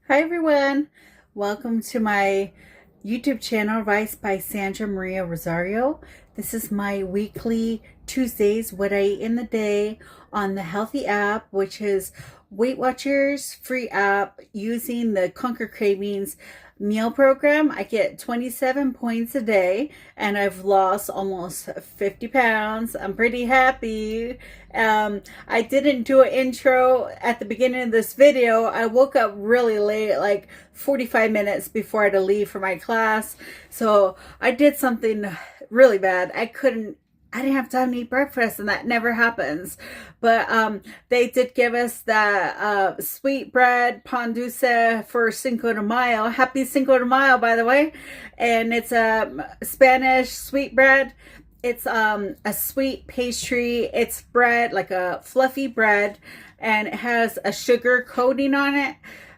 Hi everyone, welcome to my YouTube channel, Advice by Sandra Maria Rosario. This is my weekly Tuesdays, what I eat in the day on the Healthi app, which is Weight Watchers free app using the Conquer Cravings meal program. I get 27 points a day and I've lost almost 50 pounds. I'm pretty happy. I didn't do an intro at the beginning of this video. I woke up really late, like 45 minutes before I had to leave for my class. So I did something really bad. I didn't have time to eat breakfast, and that never happens. But they did give us that sweet bread pan dulce for Cinco de Mayo. Happy Cinco de Mayo, by the way. And it's a Spanish sweet bread. It's a sweet pastry. It's bread, like a fluffy bread, and it has a sugar coating on it.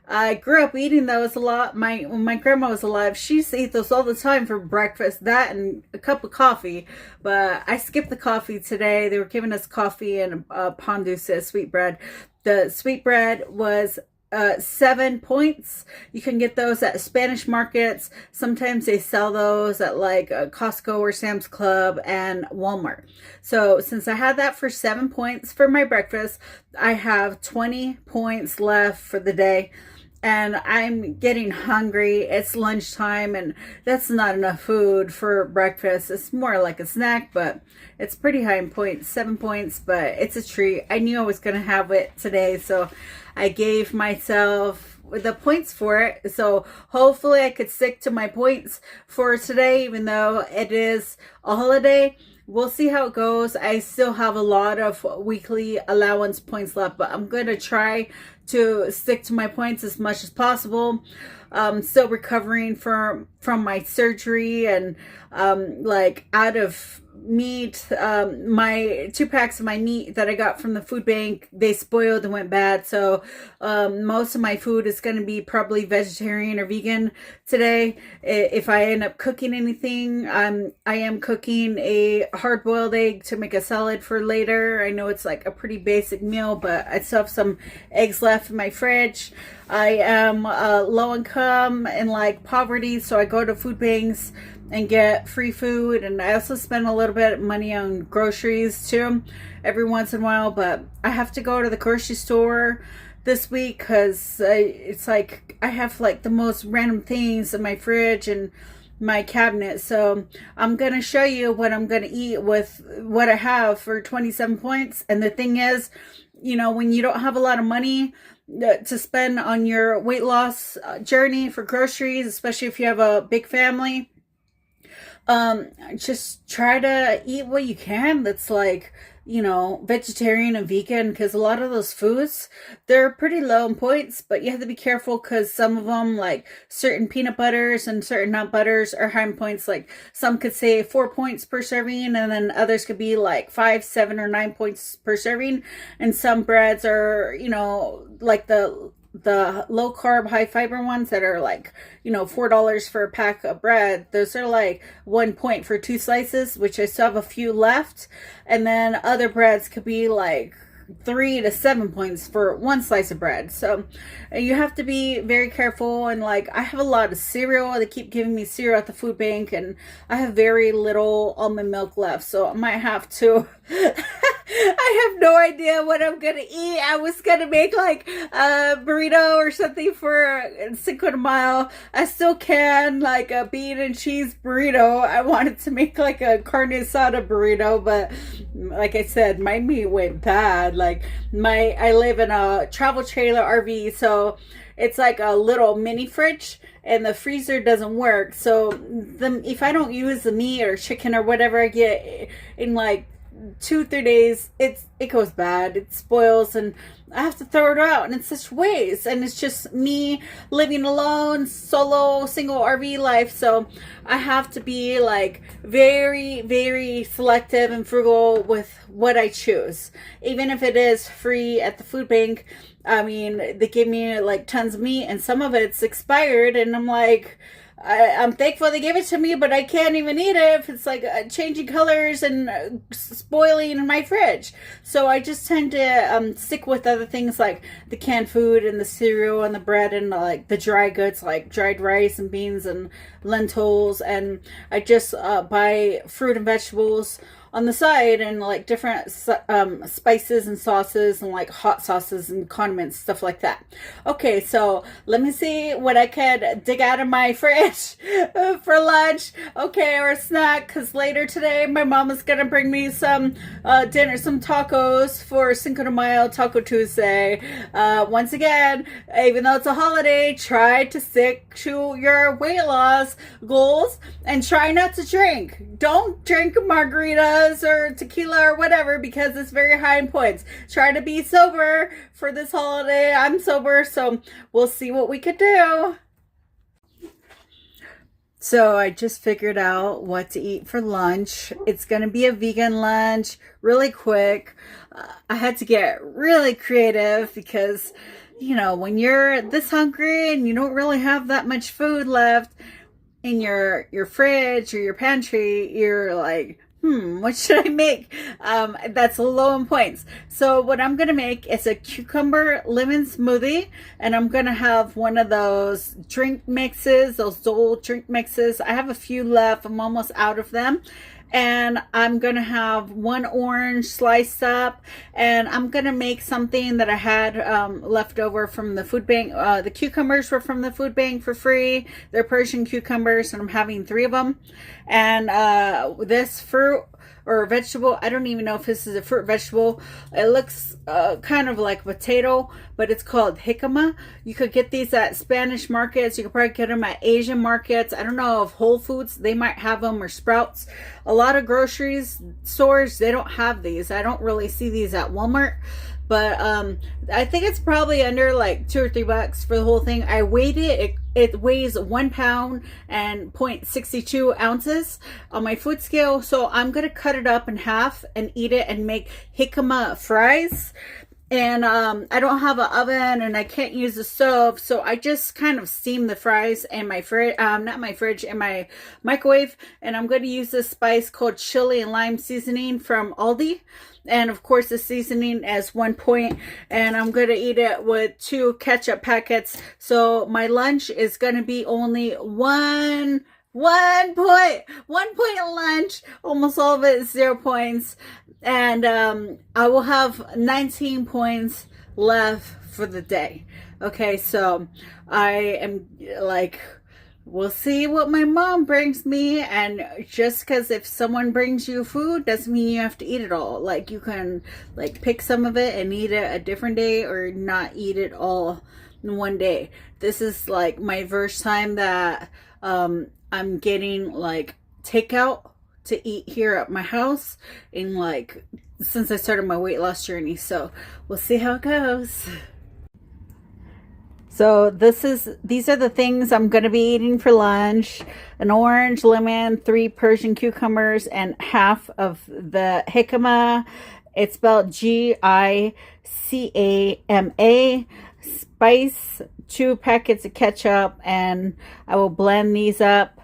I grew up eating those a lot. When my grandma was alive, she used to eat those all the time for breakfast, that and a cup of coffee. But I skipped the coffee today. They were giving us coffee and pan dulce, sweet bread. The sweet bread was 7 points. You can get those at Spanish markets. Sometimes they sell those at like Costco or Sam's Club and Walmart. So since I had that for 7 points for my breakfast, I have 20 points left for the day. And I'm getting hungry. It's lunchtime and that's not enough food for breakfast. It's more like a snack, but it's pretty high in points, 7 points, but it's a treat. I knew I was going to have it today, so I gave myself the points for it. So hopefully I could stick to my points for today, even though it is a holiday. We'll see how it goes. I still have a lot of weekly allowance points left, but I'm going to try to stick to my points as much as possible. Still recovering from my surgery and like out of meat. My 2 packs of my meat that I got from the food bank, they spoiled and went bad. So most of my food is going to be probably vegetarian or vegan today. If I end up cooking anything, I am cooking a hard-boiled egg to make a salad for later. I know it's like a pretty basic meal, but I still have some eggs left in my fridge. I am low income and like poverty, so I go to food banks and get free food, and I also spend a little bit of money on groceries too every once in a while. But I have to go to the grocery store this week because it's like I have like the most random things in my fridge and my cabinet. So I'm gonna show you what I'm gonna eat with what I have for 27 points. And the thing is, you know, when you don't have a lot of money to spend on your weight loss journey for groceries, especially if you have a big family, just try to eat what you can that's like, you know, vegetarian and vegan, because a lot of those foods, they're pretty low in points, but you have to be careful because some of them, like certain peanut butters and certain nut butters, are high in points. Like some could say 4 points per serving, and then others could be like 5, 7, or 9 points per serving. And some breads are, you know, like the low carb, high fiber ones that are like, you know, $4 for a pack of bread. Those are like 1 point for 2 slices, which I still have a few left. And then other breads could be like 3 to 7 points for 1 slice of bread. So you have to be very careful. And like, I have a lot of cereal. They keep giving me cereal at the food bank, and I have very little almond milk left, so I might have to I have no idea what I'm gonna eat. I was gonna make like a burrito or something for Cinco de Mayo. I still can, like a bean and cheese burrito. I wanted to make like a carne asada burrito, but like I said, my meat went bad. Like I live in a travel trailer RV, so it's like a little mini fridge, and the freezer doesn't work. So if I don't use the meat or chicken or whatever I get in like 2-3 days, it goes bad, it spoils, and I have to throw it out, and it's such waste. And it's just me living alone, solo, single RV life, so I have to be like very, very selective and frugal with what I choose, even if it is free at the food bank. I mean, they give me like tons of meat, and some of it's expired, and I'm like, I'm thankful they gave it to me, but I can't even eat it if it's like changing colors and spoiling in my fridge. So I just tend to stick with other things like the canned food and the cereal and the bread and like the dry goods like dried rice and beans and lentils. And I just buy fruit and vegetables on the side and like different spices and sauces and like hot sauces and condiments, stuff like that. Okay, so let me see what I could dig out of my fridge for lunch, okay, or a snack, because later today my mom is gonna bring me some dinner, some tacos for Cinco De Mayo, Taco Tuesday. Once again, even though it's a holiday, try to stick to your weight loss goals and try not to drink. Don't drink margaritas or tequila or whatever because it's very high in points. Try to be sober for this holiday. I'm sober, so we'll see what we could do. So I just figured out what to eat for lunch. It's going to be a vegan lunch, really quick. I had to get really creative because, you know, when you're this hungry and you don't really have that much food left in your fridge or your pantry, you're like, what should I make? That's low in points. So what I'm going to make is a cucumber lemon smoothie, and I'm going to have one of those drink mixes, those Dole drink mixes. I have a few left. I'm almost out of them. And I'm going to have one orange sliced up, and I'm going to make something that I had left over from the food bank. The cucumbers were from the food bank for free. They're Persian cucumbers, and I'm having 3 of them. And this fruit or vegetable, I don't even know if this is a fruit vegetable. It looks kind of like potato, but it's called jicama. You could get these at Spanish markets. You could probably get them at Asian markets. I don't know if Whole Foods, they might have them, or Sprouts. A lot of groceries stores, they don't have these. I don't really see these at Walmart. But I think it's probably under like $2 or $3 for the whole thing. I weighed it. It weighs 1 pound and 0.62 ounces on my food scale. So I'm going to cut it up in half and eat it and make jicama fries. And I don't have an oven and I can't use the stove, so I just kind of steam the fries in my fridge, not my fridge, in my microwave. And I'm going to use this spice called chili and lime seasoning from Aldi. And of course the seasoning as 1 point. And I'm going to eat it with 2 ketchup packets. So my lunch is going to be only one point lunch. Almost all of it is 0 points. And I will have 19 points left for the day. Okay, so I am like, we'll see what my mom brings me. And just because if someone brings you food doesn't mean you have to eat it all. Like, you can like pick some of it and eat it a different day, or not eat it all in one day. This is like my first time that I'm getting like takeout to eat here at my house in like since I started my weight loss journey. So we'll see how it goes. So these are the things I'm going to be eating for lunch: an orange, lemon, 3 Persian cucumbers, and half of the jicama. It's spelled Gicama. Spice, 2 packets of ketchup, and I will blend these up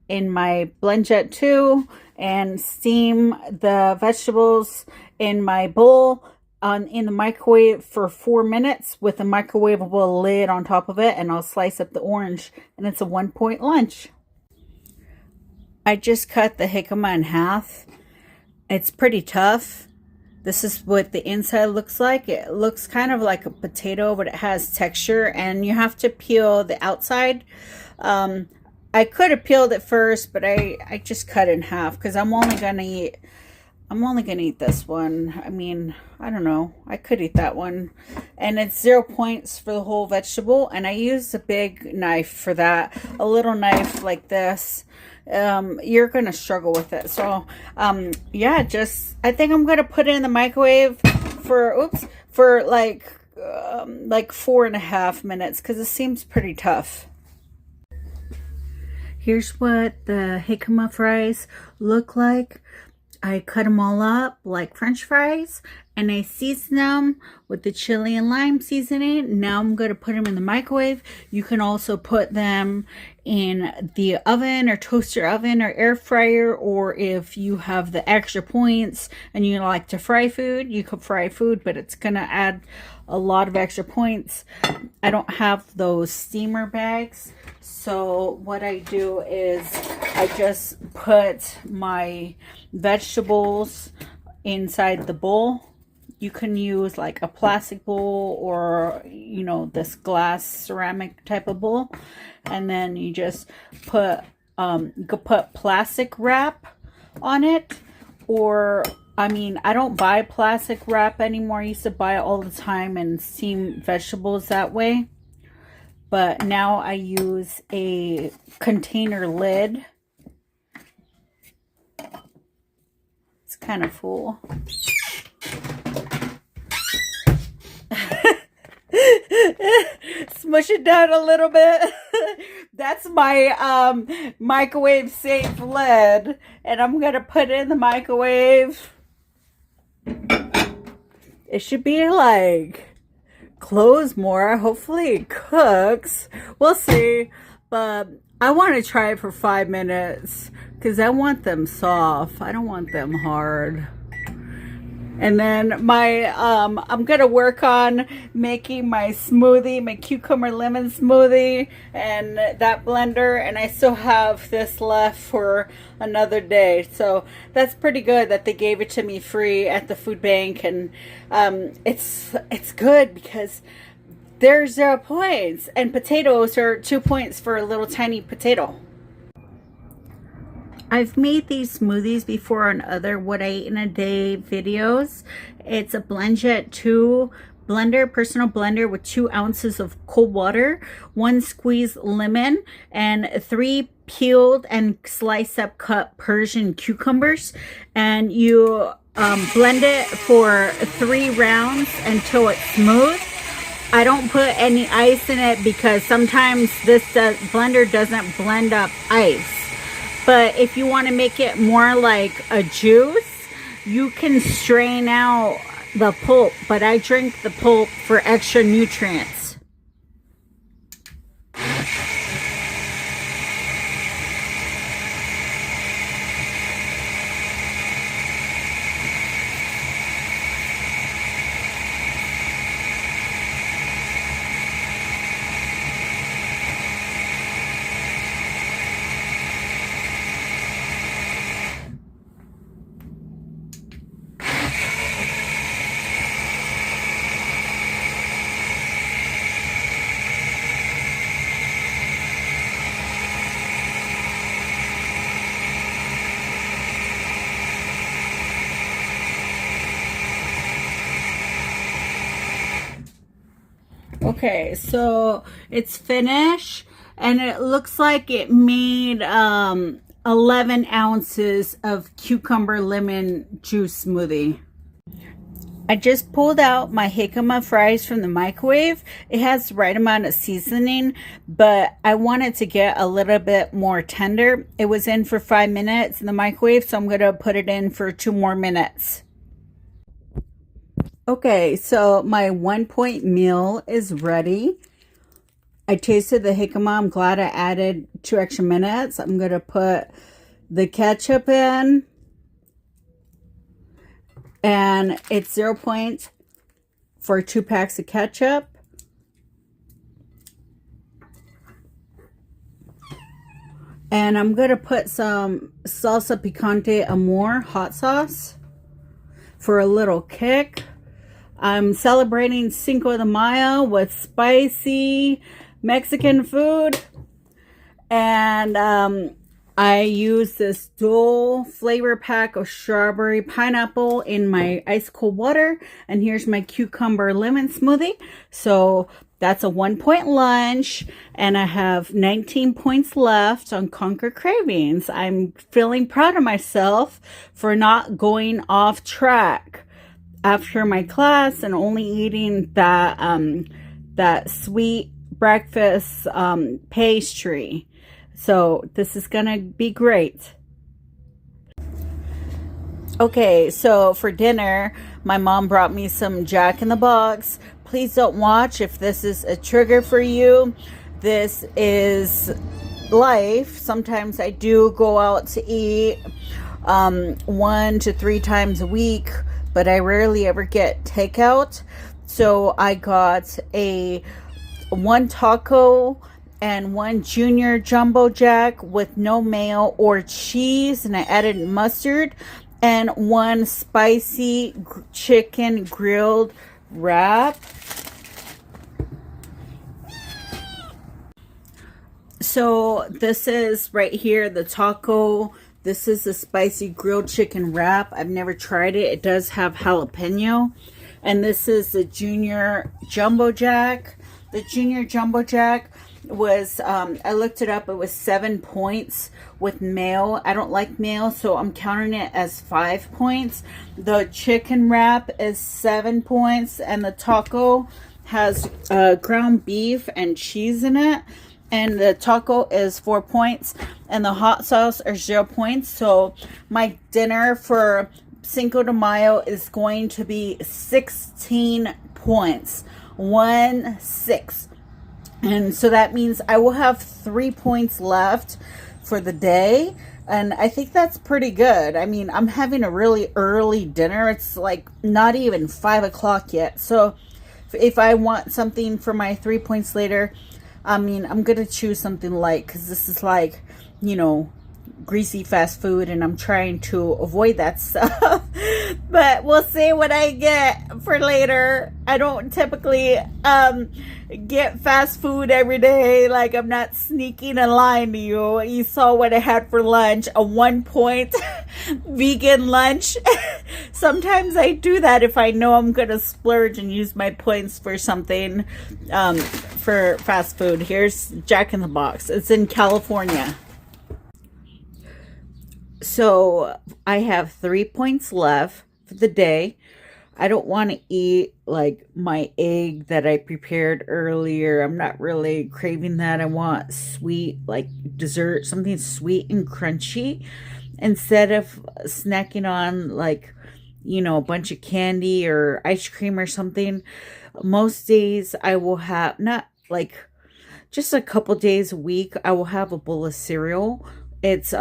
in my blend jet too, and steam the vegetables in my bowl in the microwave for 4 minutes with a microwavable lid on top of it, and I'll slice up the orange, and it's a 1 point lunch. I just cut the jicama in half. It's pretty tough. This is what the inside looks like. It looks kind of like a potato, but it has texture, and you have to peel the outside. I could have peeled it first, but I just cut it in half because I'm only gonna eat this one. I mean, I don't know. I could eat that one. And it's 0 points for the whole vegetable. And I used a big knife for that. A little knife like this. You're gonna struggle with it. So yeah, I think I'm gonna put it in the microwave for like 4.5 minutes because it seems pretty tough. Here's what the jicama fries look like. I cut them all up like French fries, and I season them with the chili and lime seasoning. Now I'm going to put them in the microwave. You can also put them in the oven or toaster oven or air fryer, or if you have the extra points and you like to fry food, you could fry food, but it's going to add a lot of extra points. I don't have those steamer bags, so what I do is I just put my vegetables inside the bowl. You can use like a plastic bowl or, you know, this glass ceramic type of bowl, and then you just put you could put plastic wrap on it, or I mean, I don't buy plastic wrap anymore. I used to buy it all the time and steam vegetables that way, but now I use a container lid. It's kind of full. Smush it down a little bit. That's my microwave safe lid, and I'm gonna put it in the microwave. It should be like close more. Hopefully it cooks. We'll see, but I want to try it for 5 minutes because I want them soft. I don't want them hard. And then my I'm gonna work on making my smoothie, my cucumber lemon smoothie, and that blender, and I still have this left for another day. So that's pretty good that they gave it to me free at the food bank, and it's good because there's 0 points, and potatoes are 2 points for a little tiny potato. I've made these smoothies before on other what I eat in a day videos. It's a BlendJet 2 blender, personal blender with 2 ounces of cold water, 1 squeezed lemon, and 3 peeled and sliced up cut Persian cucumbers. And you blend it for 3 rounds until it's smooth. I don't put any ice in it because sometimes this blender doesn't blend up ice. But if you want to make it more like a juice, you can strain out the pulp. But I drink the pulp for extra nutrients. Okay, so it's finished, and it looks like it made 11 ounces of cucumber lemon juice smoothie. I just pulled out my jicama fries from the microwave. It has the right amount of seasoning, but I wanted to get a little bit more tender. It was in for 5 minutes in the microwave, so I'm going to put it in for 2 more minutes. Okay, so my 1 point meal is ready. I tasted the jicama. I'm glad I added 2 extra minutes. I'm going to put the ketchup in. And it's 0 points for 2 packs of ketchup. And I'm going to put some salsa picante amor hot sauce for a little kick. I'm celebrating Cinco de Mayo with spicy Mexican food. And I use this dual flavor pack of strawberry pineapple in my ice cold water. And here's my cucumber lemon smoothie. So that's a 1 point lunch. And I have 19 points left on Conquer Cravings. I'm feeling proud of myself for not going off track after my class and only eating that sweet breakfast pastry. So this is gonna be great. Okay, so for dinner, my mom brought me some Jack in the Box. Please don't watch if this is a trigger for you. This is life. Sometimes I do go out to eat 1 to 3 times a week, but I rarely ever get takeout. So I got a one taco and one junior jumbo jack with no mayo or cheese, and I added mustard, and one spicy chicken grilled wrap. So this is right here, the taco. This is the spicy grilled chicken wrap. I've never tried it. It does have jalapeno. And this is the junior jumbo jack. The junior jumbo jack was, I looked it up, it was 7 points with mayo. I don't like mayo, so I'm counting it as 5 points. The chicken wrap is 7 points, and the taco has ground beef and cheese in it. And the taco is 4 points, and the hot sauce are 0 points. So my dinner for Cinco de Mayo is going to be 16 points. 1-6. And so that means I will have 3 points left for the day. And I think that's pretty good. I mean, I'm having a really early dinner. It's like not even 5 o'clock yet. So if I want something for my 3 points later, I mean, I'm going to choose something light, because this is like, you know, greasy fast food, and I'm trying to avoid that stuff. But we'll see what I get for later. I don't typically get fast food every day. Like, I'm not sneaking and lying to you. You saw what I had for lunch, a 1 point vegan lunch. Sometimes I do that if I know I'm gonna splurge and use my points for something for fast food. Here's Jack in the Box. It's in California. So I have 3 points left for the day. I don't want to eat like my egg that I prepared earlier. I'm not really craving that. I want sweet, like dessert, something sweet and crunchy, instead of snacking on like, you know, a bunch of candy or ice cream or something. Most days I will have, not like, just a couple days a week, I will have a bowl of cereal. It's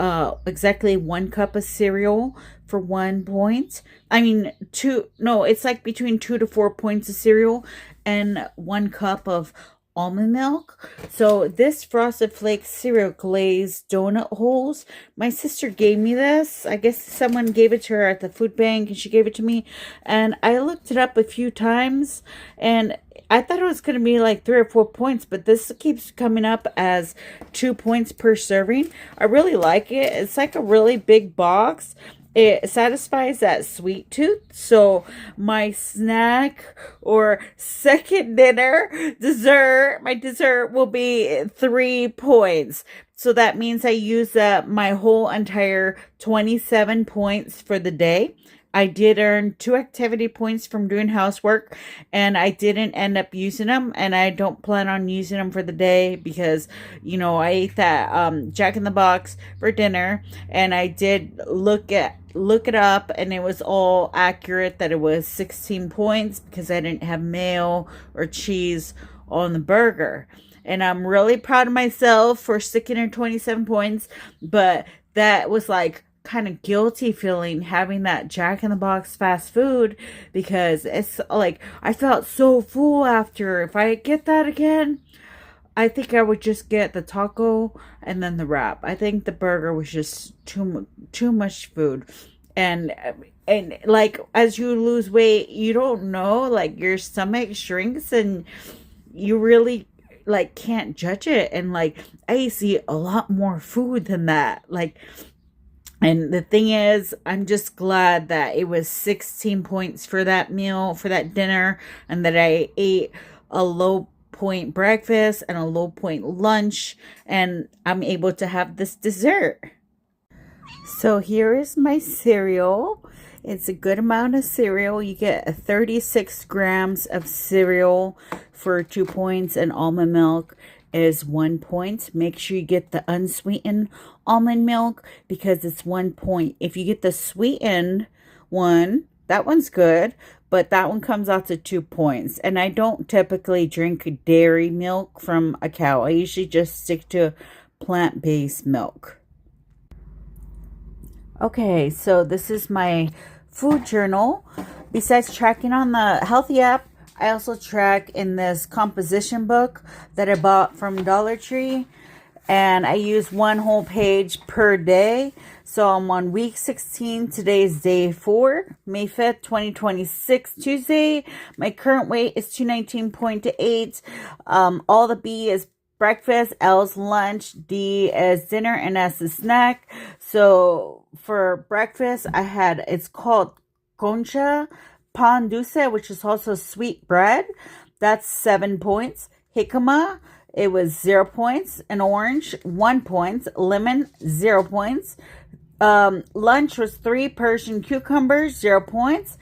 exactly 1 cup of cereal for 1 point. I mean, it's like between 2 to 4 points of cereal and 1 cup of almond milk. So this Frosted Flakes cereal glazed donut holes, my sister gave me this. I guess someone gave it to her at the food bank, and she gave it to me. And I looked it up a few times, and I thought it was going to be like 3 or 4 points, but this keeps coming up as 2 points per serving. I really like it. It's like a really big box. It satisfies that sweet tooth. So my snack or second dinner dessert, my dessert will be 3 points. So that means I use my whole entire 27 points for the day. I did earn 2 activity points from doing housework, and I didn't end up using them, and I don't plan on using them for the day because, you know, I ate that Jack in the Box for dinner, and I did look it up, and it was all accurate that it was 16 points because I didn't have mayo or cheese on the burger. And I'm really proud of myself for sticking in 27 points, but that was like kind of guilty feeling having that Jack in the Box fast food, because it's like I felt so full after. If I get that again, I think I would just get the taco and then the wrap. I think the burger was just too much food. And like, as you lose weight, you don't know, like your stomach shrinks and you really like can't judge it. And like, I used to eat a lot more food than that. Like, and the thing is, I'm just glad that it was 16 points for that meal, for that dinner, and that I ate a low point breakfast and a low point lunch, and I'm able to have this dessert. So here is my cereal. It's a good amount of cereal. You get 36 grams of cereal for 2 points, and almond milk is 1 point. Make sure you get the unsweetened almond milk because it's 1 point. If you get the sweetened one. That one's good, but that one comes out to 2 points. And I don't typically drink dairy milk from a cow. I usually just stick to plant-based milk. Okay, so this is my food journal. Besides tracking on the Healthi app, I also track in this composition book that I bought from Dollar Tree. And I use one whole page per day. So I'm on week 16. Today is day 4, May 5th, 2026, Tuesday. My current weight is 219.8. All the B is breakfast, L's lunch, D is dinner, and S is snack. So for breakfast, it's called concha pan dulce, which is also sweet bread. That's 7 points. Jicama, it was 0 points. An orange, 1 point. Lemon, 0 points. Lunch was 3 Persian cucumbers, 0 points.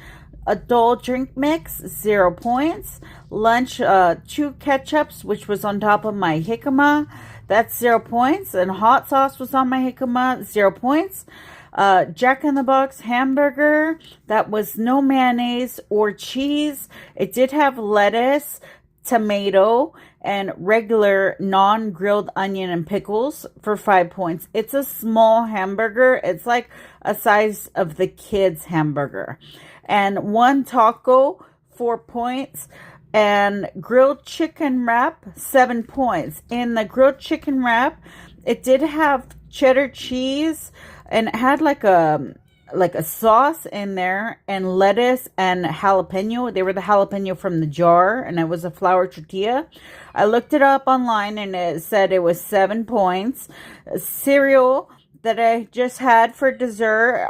Adult drink mix, 0 points. Lunch, 2 ketchups, which was on top of my jicama. That's 0 points. And hot sauce was on my jicama, 0 points. Jack in the Box hamburger, that was no mayonnaise or cheese. It did have lettuce, tomato, and regular non-grilled onion and pickles for 5 points. It's a small hamburger. It's like a size of the kids' hamburger. And 1 taco, 4 points. And grilled chicken wrap, 7 points. In the grilled chicken wrap, it did have cheddar cheese, and it had like a sauce in there, and lettuce and jalapeno. They were the jalapeno from the jar, and it was a flour tortilla. I looked it up online, and it said it was 7 points. Cereal that I just had for dessert,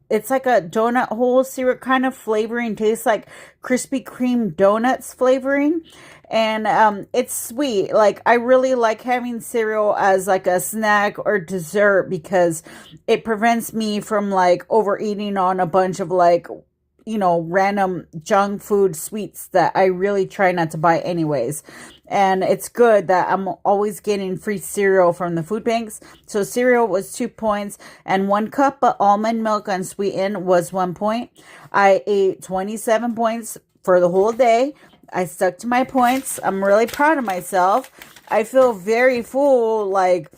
it's like a donut hole cereal kind of flavoring. Tastes like Krispy Kreme donuts flavoring. And it's sweet. Like, I really like having cereal as like a snack or dessert because it prevents me from like overeating on a bunch of like, random junk food sweets that I really try not to buy anyways. And it's good that I'm always getting free cereal from the food banks. So cereal was 2 points, and 1 cup of almond milk unsweetened was 1 point. I ate 27 points for the whole day. I stuck to my points. I'm really proud of myself. I feel very full. Like,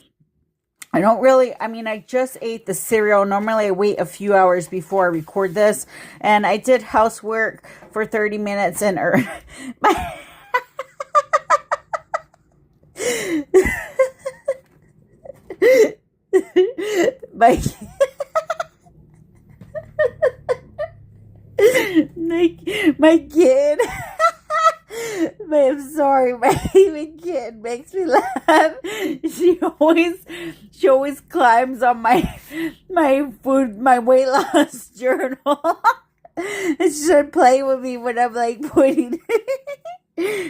I just ate the cereal. Normally I wait a few hours before I record this. And I did housework for 30 minutes and my my kid. I'm sorry, my kid makes me laugh. She always climbs on my weight loss journal. And she started playing with me when I'm like pointing.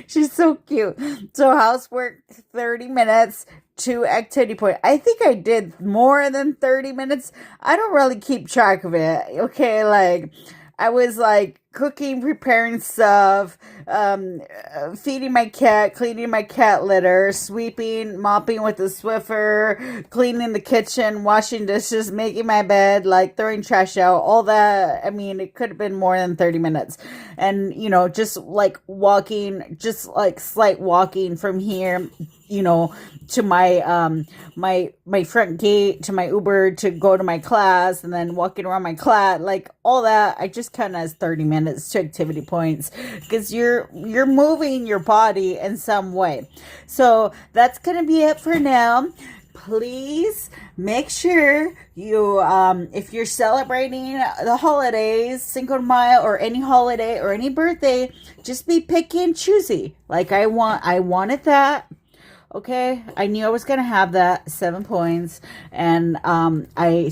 She's so cute. So housework, 30 minutes, 2 activity point. I think I did more than 30 minutes. I don't really keep track of it. Okay, like I was like cooking, preparing stuff, feeding my cat, cleaning my cat litter, sweeping, mopping with the Swiffer, cleaning the kitchen, washing dishes, making my bed, like throwing trash out, all that. I mean, it could have been more than 30 minutes. And, just like walking, just like slight walking from here, to my my front gate, to my Uber to go to my class, and then walking around my class, like all that. I just count as 30 minutes to activity points because you're moving your body in some way. So that's gonna be it for now. Please make sure you, if you're celebrating the holidays, Cinco de Mayo, or any holiday or any birthday, just be picky and choosy. Like I wanted that. Okay, I knew I was going to have that, 7 points, and I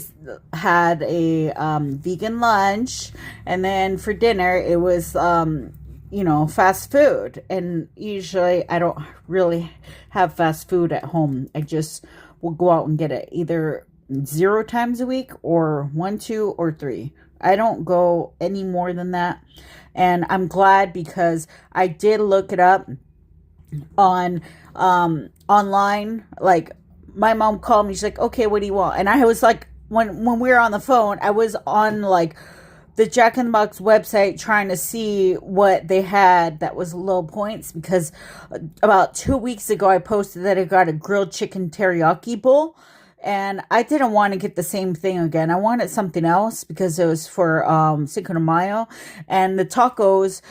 had a vegan lunch, and then for dinner, it was, fast food, and usually I don't really have fast food at home. I just will go out and get it, either 0 times a week, or 1, 2, or 3. I don't go any more than that, and I'm glad because I did look it up on online. Like my mom called me, she's like, okay, what do you want? And I was like, when we were on the phone, I was on like the Jack in the Box website trying to see what they had that was low points, because about 2 weeks ago I posted that I got a grilled chicken teriyaki bowl, and I didn't want to get the same thing again. I wanted something else because it was for Cinco de Mayo, and the tacos,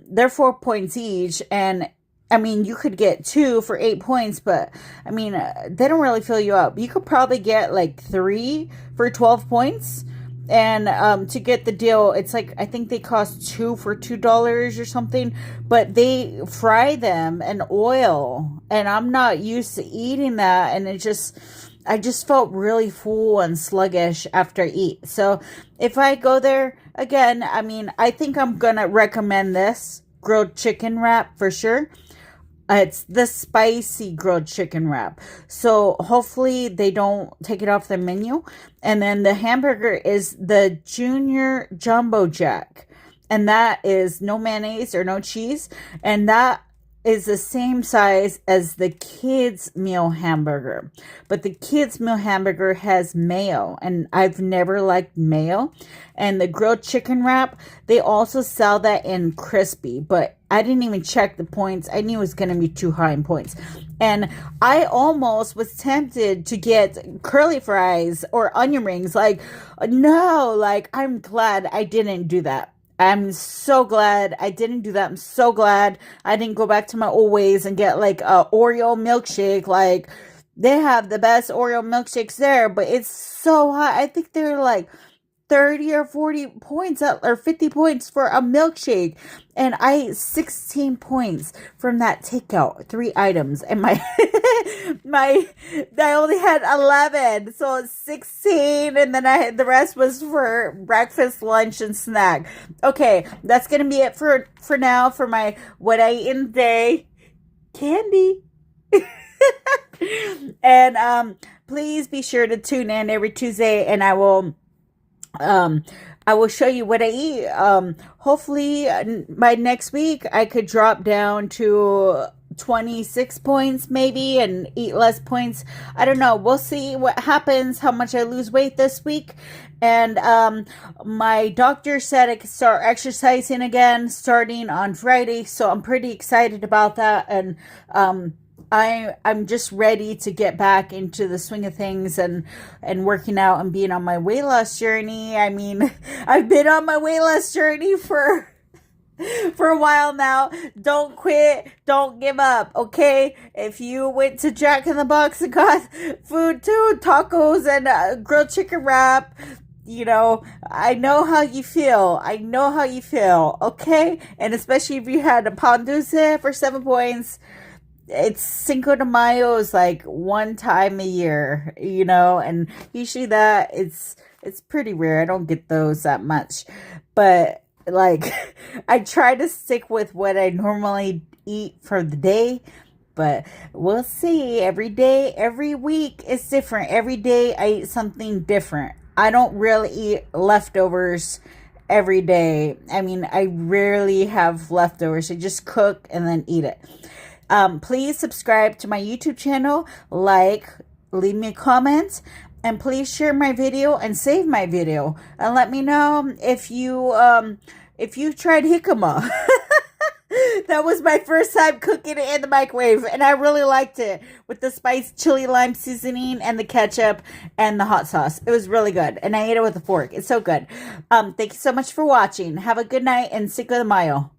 they're 4 points each, and I mean, you could get 2 for 8 points, but I mean, they don't really fill you up. You could probably get like 3 for 12 points. And to get the deal, it's like, I think they cost 2 for $2 or something, but they fry them in oil, and I'm not used to eating that, and I just felt really full and sluggish after I eat. So if I go there again, I mean, I think I'm gonna recommend this grilled chicken wrap for sure. It's the spicy grilled chicken wrap. So hopefully they don't take it off the menu. And then the hamburger is the Junior Jumbo Jack. And that is no mayonnaise or no cheese. And that is the same size as the kids meal hamburger. But the kids meal hamburger has mayo, and I've never liked mayo. And the grilled chicken wrap, they also sell that in crispy, but I didn't even check the points. I knew it was going to be too high in points. And I almost was tempted to get curly fries or onion rings. Like, no, like, I'm glad I didn't do that. I'm so glad I didn't do that. I'm so glad I didn't go back to my old ways and get like a Oreo milkshake. Like, they have the best Oreo milkshakes there, but it's so high. I think they're like 30 or 40 points or 50 points for a milkshake. And I ate 16 points from that takeout, 3 items. And I only had 11. So it's 16. And then the rest was for breakfast, lunch, and snack. Okay, that's going to be it for now for my what I eat in the day. Candy. And please be sure to tune in every Tuesday, and I will show you what I eat. Hopefully by next week I could drop down to 26 points maybe and eat less points. I don't know. We'll see what happens, how much I lose weight this week. And my doctor said I could start exercising again starting on Friday, so I'm pretty excited about that. And I'm just ready to get back into the swing of things and working out and being on my weight loss journey. I mean, I've been on my weight loss journey for a while now. Don't quit. Don't give up. Okay. If you went to Jack in the Box and got food too, tacos and grilled chicken wrap, you know, I know how you feel. Okay. And especially if you had a pan dulce for 7 points. It's Cinco de Mayo is like one time a year, you know, and usually that it's pretty rare. I don't get those that much, but like I try to stick with what I normally eat for the day, but we'll see. Every day, every week is different. Every day I eat something different. I don't really eat leftovers every day. I mean, I rarely have leftovers. I just cook and then eat it. Please subscribe to my YouTube channel, leave me a comment, and please share my video and save my video. And let me know if you tried jicama. That was my first time cooking it in the microwave, and I really liked it with the spiced chili lime seasoning and the ketchup and the hot sauce. It was really good, and I ate it with a fork. It's so good. Thank you so much for watching. Have a good night and Cinco de Mayo.